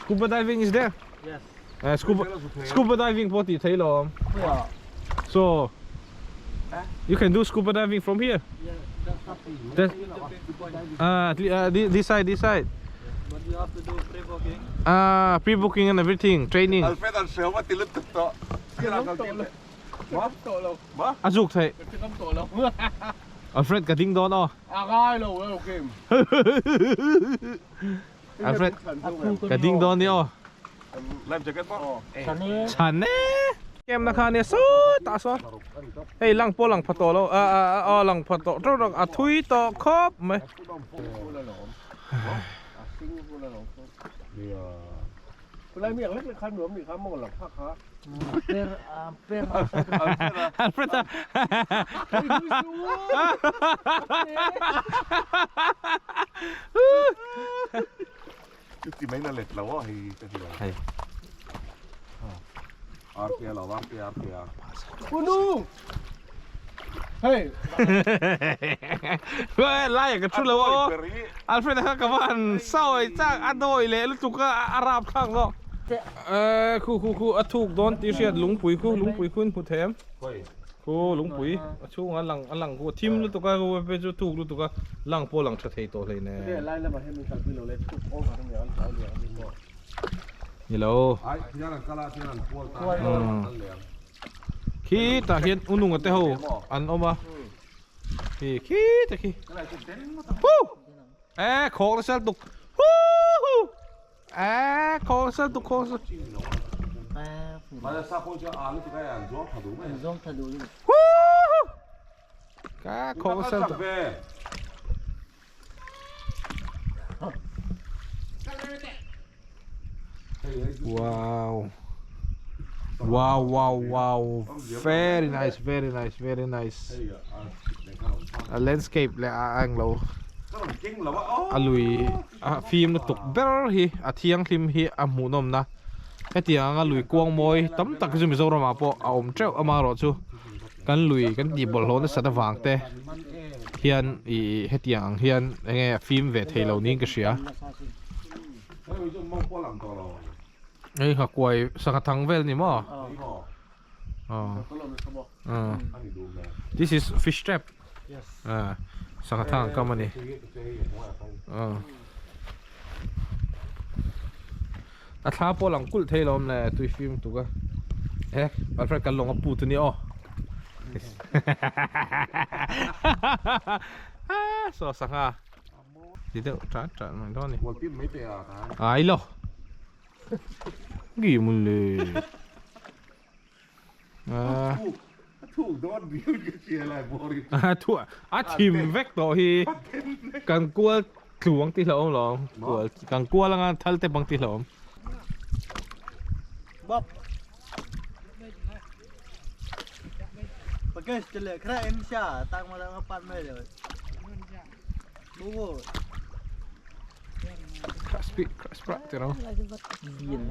A: Scuba diving is there.
D: yes
A: Scuba diving poti thấy lo.
D: yeah
A: So you can do scuba diving from here. That this side.
D: but you have to do pre-booking
A: Pre-booking and everything. Training.
B: Alfred al seu wa tilut to. Sira ka tin. Ba?
A: Azuk thấy.
C: Kita to lo.
A: Alfred cả ding don oh.
C: Agai lo okay.
A: Alfred cả ding don đi oh.
B: Life jacket mo.
D: cho nên
A: Chán nè. Kem na khan nè so ta so. Hey lang po lang phato lo. Lang phato. Tro dok a thui to khop me.
C: Pulai mi lek kan dom ni kamu lang pak ha.
D: per
A: Alfred.
B: Ti mai na let lawa hi ta dia.
A: Hay.
B: RPL lawa RPL.
C: Unu. Hey.
A: Wah, lai ka tru lo. Alfred ha ka van sao ai chak adoi le lu tu ka arab khang lo. คูอะถูกโดนตีเสียดลุงปุ๋ยลุงปุ๋ยคุณผู้แถม
B: Koi.
A: คูลุงปุ๋ยช่วงอันหลังคูทิมลุตุกะคูไปจุถูกลุตุกะหลังโปหลังชะเทโตเลยเนี่ย
C: Dia lain lah macam ni satu lo let oh kan dia al dia ni mo.
A: นี่แล้ว
B: Ai jalan kala jalan pol ta.
A: ขี้ตาเห็นอุนุงกันเต้าอันเอามาขี้ตะขี้ฮู้โคกเซลตุกฮู้โคกเซลตุกโคก
B: Mana sa po ja alu ka yan jo thadu me.
D: giống thật đủ
A: ฮู้โคกเซลตุก Wow very nice landscape และอ่างเราอลุยฟิล์มตกเบอร์ฮีเทียงฟิล์มฮีหมูนมนะแค่เทียงลุยกวางมวยตั้มตักจะมีโซรามาปอเอาเจ้าเอามารอชูกันลุยกันดีบอลโลนสัตว์วางเตะเฮียนอีเฮตียงเฮียนไงฟิล์มเวทเฮโลนี่ก็เสียเฮ้ยหักไว้สักทั้งเวลนี่มั้งThis is fish trap.
C: Yes.
A: Sangat tang kamu ni. Atlah po lang kul thay lom le tu film tu ka. Alfred kalong apu tu ni oh. So sanga. Dito tran mang don ni.
B: Waltin mai pe a.
A: Ai lo. Gi mun le.
B: ถูกโดนบิวจะเสียอะไรบริ
A: ทั่วทีมเวกต่อฮีกันกลัวหลวงตีหลอมหรอกลัวกันกลัวแล้วกันทัลเตบังตีหลอม
D: Bob. Pakai jelek kena Insya, tang malam empat mai je. Bunggu.
A: ครัสปิครัสปรักเนาะ
D: Bien.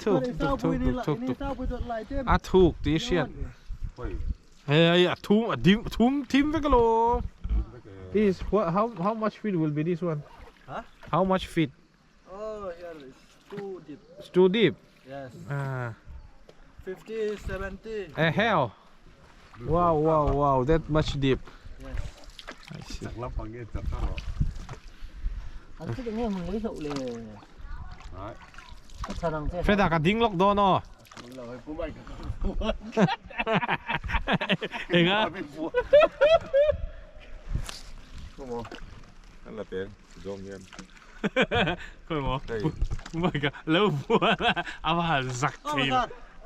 A: ถูก
D: Ini tahu pun ini lah, ini tahu pun lai je.
A: ถูกตีเชียน
B: เฮ้ย
A: เฮ้ยทุ่มทีมเวกโล This how much feet will be this one
D: Huh?
A: How much feet
D: Oh, here is too deep.
A: It's too deep
D: Yes. 50, 70.
A: hell wow that much deep
D: Yes.
A: I see
B: จากรับฟังเงี้ยจากข้าว
D: Anh thích nghe mình lấy dụ liền.
B: หาย
D: Sao năng thế?
A: เฟดากระดิ้งล็อกโดนเนาะ
B: เราให้ผู้ใหญ่กัน
A: เองอ่ะ
B: เป็นบัวก็มองนั่นแหละเป็นยงเงิน
A: คุณหมอไม่ก็แล้วบัวเอามาสักที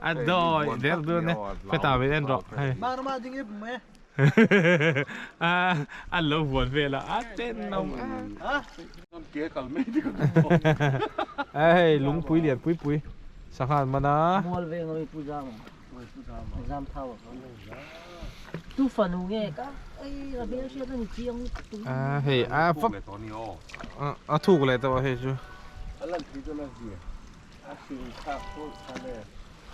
A: อ่ะดอยเดี๋ยวดูนะเฟดาไปเล่นหรอก
D: Mar ma ding ip me.
A: แล้วบัวเวลาเต้นน้อง
D: Ha?
B: ต้นเกี้ยกับไม่ที่ก็
A: เอ้ยลุงปุ้ยเหรียญปุ้ยสักหันมานะ
D: Mol ve ngoi pujama. Exam thao. Tu fanu nghe ka. Ai là bên kia nó chiang tu.
A: เฮ้ยฟัก
B: เลยตอนนี้อ๋อ
A: ถูกเลยแต่ว่าเฮ้ยจู
B: อะไรที่ตัวนั้นสิ
D: Asi ka ko sale.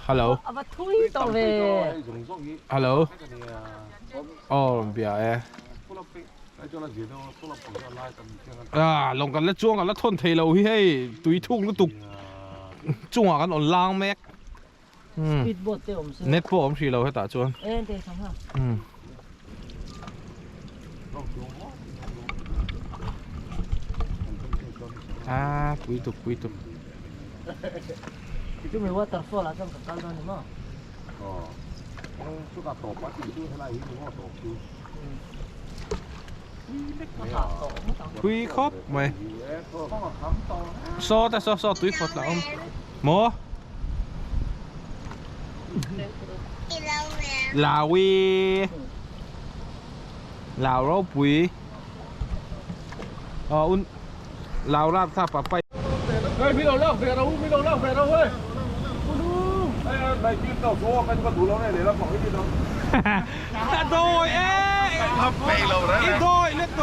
A: ฮัลโหล
D: Aba thui to ve.
B: ยงส่งนี้
A: ฮัลโหล
B: ให้กันเนี่ย
A: อ๋อเบียร์
B: พวกเราไปไอ้เจ้าละเสียเนาะพวกเราปล่อยไล่กันเที่ยงกัน
A: ลงกันแล้วจ้วงกันแล้วทนเทเราเฮ้ยตุยทุ่งแล้วตุกจ้วงกันอ่อนล้างแม็ก
D: Speedboat te om se.
A: เน็ตโฟมสีเราให้ตาจวน
D: En te sang ha.
A: ปุยตุก
D: Itu me waterfall akan ke kaldo ni mo.
B: อ๋อสุดาตบว่าที่ชื่ออะไรที่ว่าตบคือ
A: ปุยครบไหม
B: ต้องคำต่อ
A: ซอตุยครบแล้วหมอลาวีลาวเราปุยอุ่นลาวราดท่าปะไป
B: เฮ้ยพี่เราเลิกเฟรเราพี่เราเลิกเฟรเราเว้ยไอ้ในที่เราโซ่กันก็ดูเราได้เลยเราบอกให้พี่เรา
A: โดย
B: ทำไปเราแล้ว
A: อีโดยเล็กโต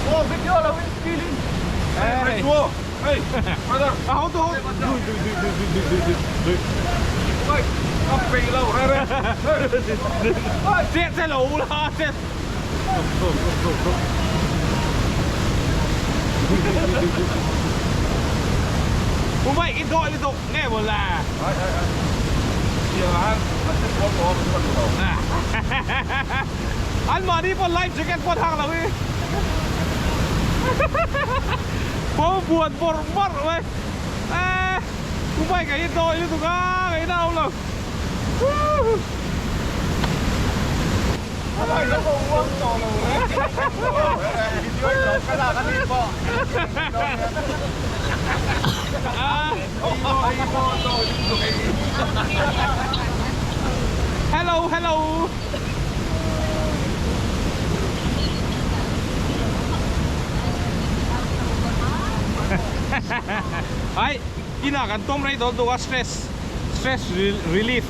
B: โอ้พี่เยอะเราพี่ลิงเฮ้ยชัวเฮ้ยมาเถอะ
A: เอาตัว
B: เฮ้ยทำไปเราแล้ว
A: เจ็ดหลูละเจ็ดกูไม่อีโดยเลยตกแน่หมดละ
B: เดี๋ยวร้านมันจะพ้นหัวมันคนเรา
A: อันมานี่บนไลฟ์จะแกนบนทางเราพี่พอปวดปวดมดเลยกูไม่กับอีโดยเลยถูกอ่ะไอ้ดาวเลย
B: อะไรแล้วก็ว่างต่อเราเลยเยอะเลยกระดาษกันนี่ป่ะ
A: Hello hello ไอ้กินอากันต้มไรตัว stress relief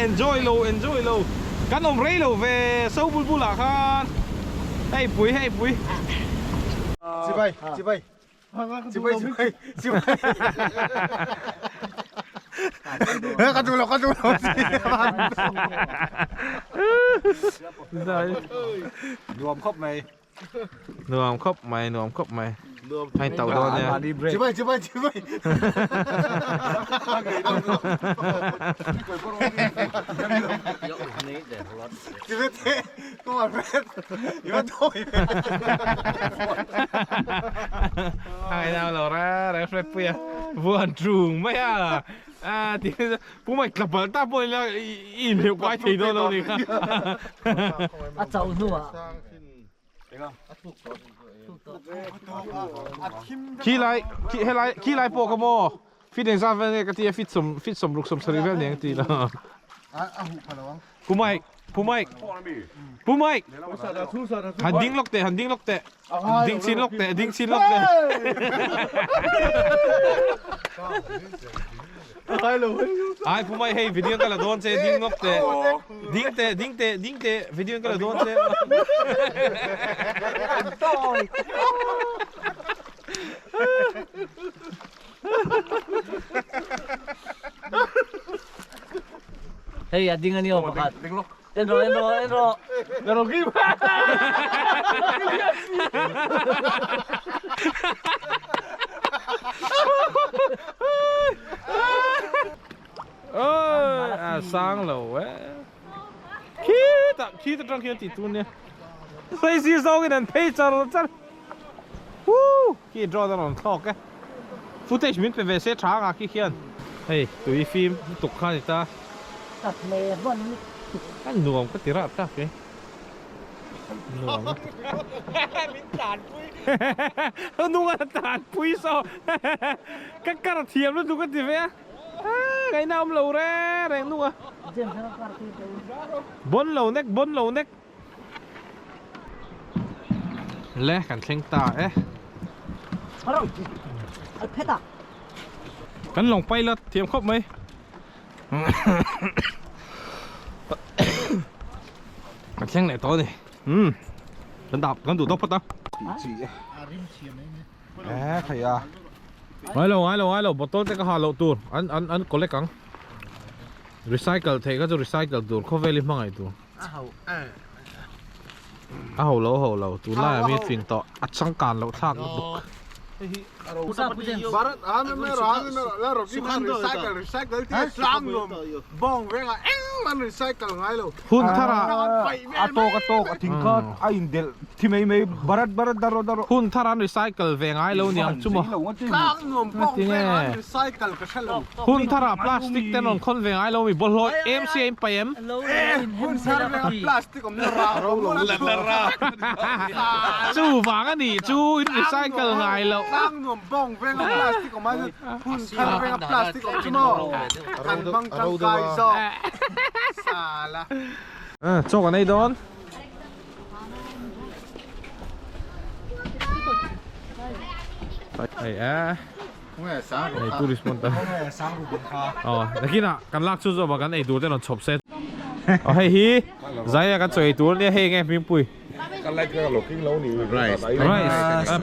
A: enjoy โลกันอมไรโลเวเซาบุลบุล่ะครับให้ปุ๋ย
C: Chị bay chị bay Cắt tù lộc
B: รวมครบไหม
A: นวมครบไหมให้เต่าโดนเนี่ย
C: Chị bay chị bay Chị bay thế Cô mà phép Chị bắt thôi
A: ให้เราเราได้เฟรชเปียวัวจุงไม่อ่ะที่ผู้ไม่กลับมาตาบนแล้วอินเดียวกว่าที่โดนเราเลยครับ
D: A chau nu a.
B: เองอ่ะ
A: ขี้ไรให้ไรขี้ไรโปกโมฟิตเองซาเวเนี่ยก็ที่ฟิตสมรุกสมสรีเวลเนี่ยตีละผู้ไม่หันดิ้งล็อกเตะหันดิ้งชินล็อกเตะไอ้ผู้ไม่ให้วิดีโอกันละโดนเซดิ้งล็อกเตะดิ้งเตะวิดีโอกันละโดนเซ
D: เฮ้ยดิ้งอันนี้ออกมาเอ็นโรกี้มา
A: sang lâu quá khi ta trong khi ti tu nè xây xí sau cái đèn pay cho nó chân khi draw ra nó thọc cái footage mình phải về xe trả à khi khiên hey tụi phim tục khai thì ta
D: ตัดเมย์บอลนี่
A: anh nuông có tiếng rap cái nuông mình tàn pui nuông là tàn pui sao các cà thiềm nó nuông cái gì vậy cái nào lâu ra đây nuông
D: เจมส์เขาการตีตัว
A: bón lầu nếch lẽ cảnh sinh ta ấy
D: ฮัลโหลอัลเพต้า
A: cảnh lòng bay lật thiềm khóc mấy cảnh sinh này to này cảnh đạp cảnh đủ tốc phát ta thầy à ai lâu botol te ka halo tur an collect kang recycle thei ka jo recycle tur kho veli mangai tu a ho lo tu la mi fin to achang kan lo thak du
D: ผู้สาวผู้เจมส์
C: Barat ame me la roki man recycle ti slam lom bong venga man recycle ngai lo
A: hun thara
E: atok atingka aindel thimei barat daro
A: hun thara recycle ve ngai lo niang chumo
C: slam lom bong venga recycle ka shalo
A: hun thara plastic ten on khon ve ngai lo mi bol hoi mcm pm
D: ฮัลโหล
C: hun sar venga plastic om ra ro lo la
A: chu wang ani chu recycle ngai lo
C: slam lom bong venga plastic om ma hun sar venga plastic om chumo kan bang kan kai so sala
A: cho cái này đón thầy á này tourist monta đấy kia nè căn lắc chút rồi mà căn này tour tên là chụp set hay hi giải cái chơi tour này hay nghe phim bùi
B: cái lộc kinh lâu nhiều
A: rice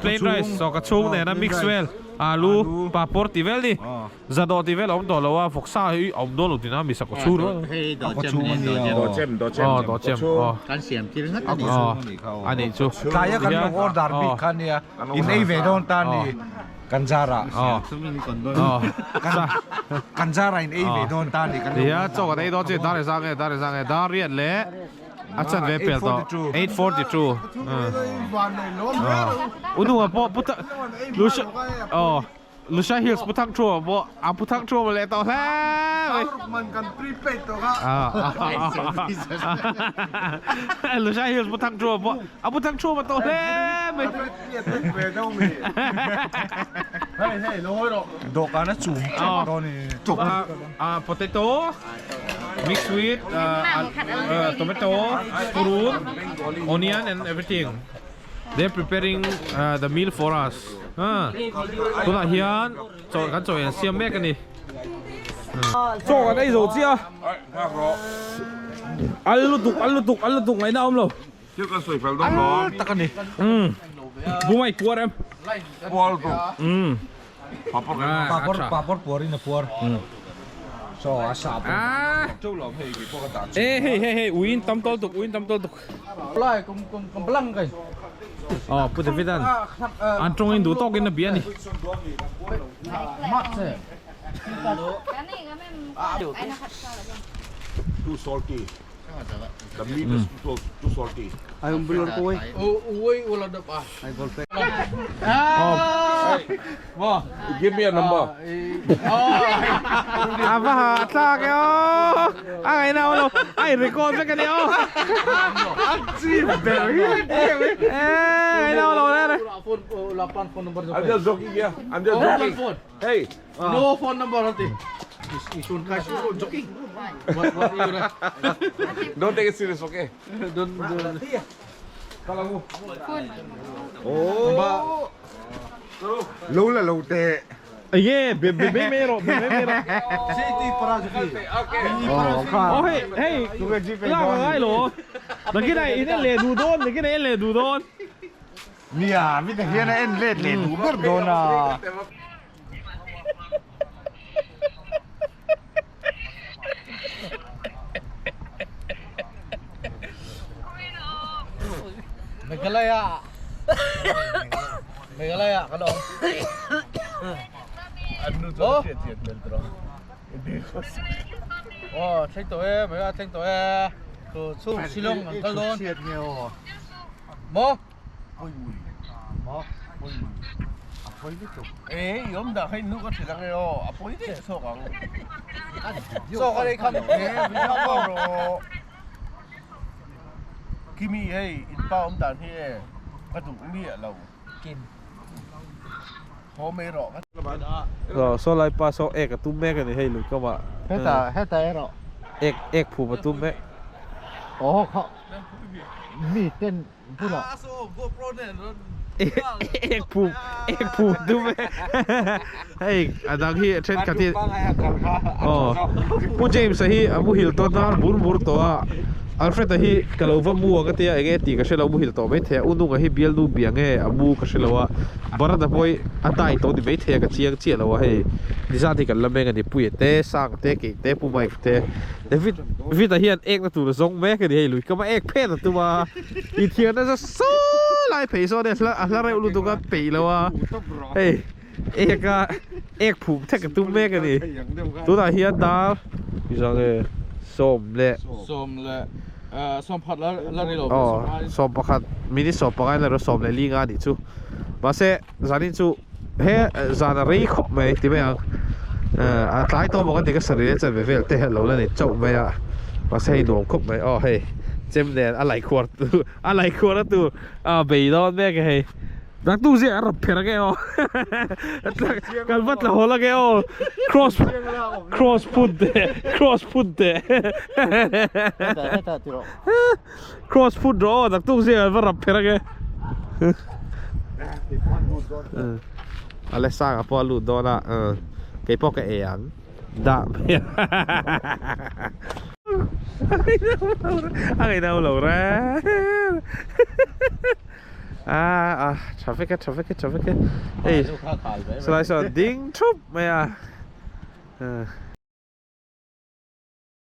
A: plain rice so cái chung này là mix well alu papor tivel đi zado tivel ông đó là phục sa ấy ông đó là thì nó bị sạc có chu đó đó chem
E: kan siam kiring hat
A: anh ấy chu
E: kaya kan long order big kan ya in ei ve don tan ni kanjara kanjara in ei ve don tan ni kan
A: thì á cho cái này đó chứ ta để sang cái ta riết lẽ chân về bèo đó 842 unu apa puta Lucia Hills putang chua bo putang chua boleh tau lah
C: man kan prepaid to ka
A: Lucia Hills putang chua bo putang chua mà tau lah
C: về đâu mi hey lo hoi ro
E: do kana chu do ni
A: potato mixed with tomato fruit onion and everything they're preparing the meal for us tôi là hiền cho cái chỗ này xem mẹ cái này cho cái đây rồi chưa ăn lụt tục ngày nào không rồi
B: chưa có sủi phải đông đó
E: ta kan ni
A: bố mày cua em
B: bol tuh
E: papor puari na puar so asap
B: châu lòm hay cái bó cái tạt
A: hey uin tam tol tục
E: lai kum belang kai
A: putih fitan antongin du tokin na bian ni
E: mat se
B: too salty the meat is too salty
E: ay belur koi
B: give me a number
A: apa tak yo ai nào lo ai record cái này ô ai nào lo đây
B: I'm just joking ya. I'm just joking. Hey.
C: No phone number nanti. Isun kasih joking. What you
B: Don't take it serious, okay?
C: Oh. Lâu là lâu tệ.
A: yeah bebe mero
C: City para joking.
B: Okay.
A: oh hey lao ai lo mà cái này ini le du don cái này le du don
C: Nia, mi tak kira en let tu berdona. Meghalaya. Meghalaya ka dong. Ano to? Oh, check to mấy cái check to to su silong ang kalon. Mo? Mo? Eh, yun da hay nuka sila ngayon. Apoy din so kang. So kare kam bro. Kimi hey, inpa dan he. Kadu mi lâu. Kim. Ho me ro.
A: rồi sau lại pa sau ek tu me cái này hay lụt các bạn
C: Heta ro.
A: ek phụ mà tu me
C: Oh, kau. Mi ten pula.
A: ek phụ tu me hey adang hi chen cái gì oh pu James hi amu hil to na bur to a Alfred hi kalova mu ga tia ege ti ka shela mu hil to be the unu ga hi bial du biange amu ka shela barada boy atai to di be the ka chiang chia lawa he disa ti kan lameng ani pu te sang te ki te pu mai te David hian ek na tu na zong me ka di he lui ka ma ek phe na tu ma I thian na so lai pe so de la re lu tu ka pe lawa hey ek pu the ka tu me ka ni tu da hian da bisa ge som le
C: Som pat la ni lo.
A: som pakhat mini som pakai la ro som le li nga ni chu ba se zanin chu he zana rei khop mai ti me a tlai to mo kan ti ka sari le chen ve vel te lo la ni chau mai a ba se no khop mai hey jem le a lai khwar tu a bei don me ke he Đang tu gì ở phía cái ô, cái vật là hồ là cái ô, cross put đấy, cross put đó, đang tu gì ở phía cái, Alexa cái bao lụt đó là cái bao cái ăn, đã, ai đâu lâu ra. Traffic. Hey, so I saw ding troop, yeah.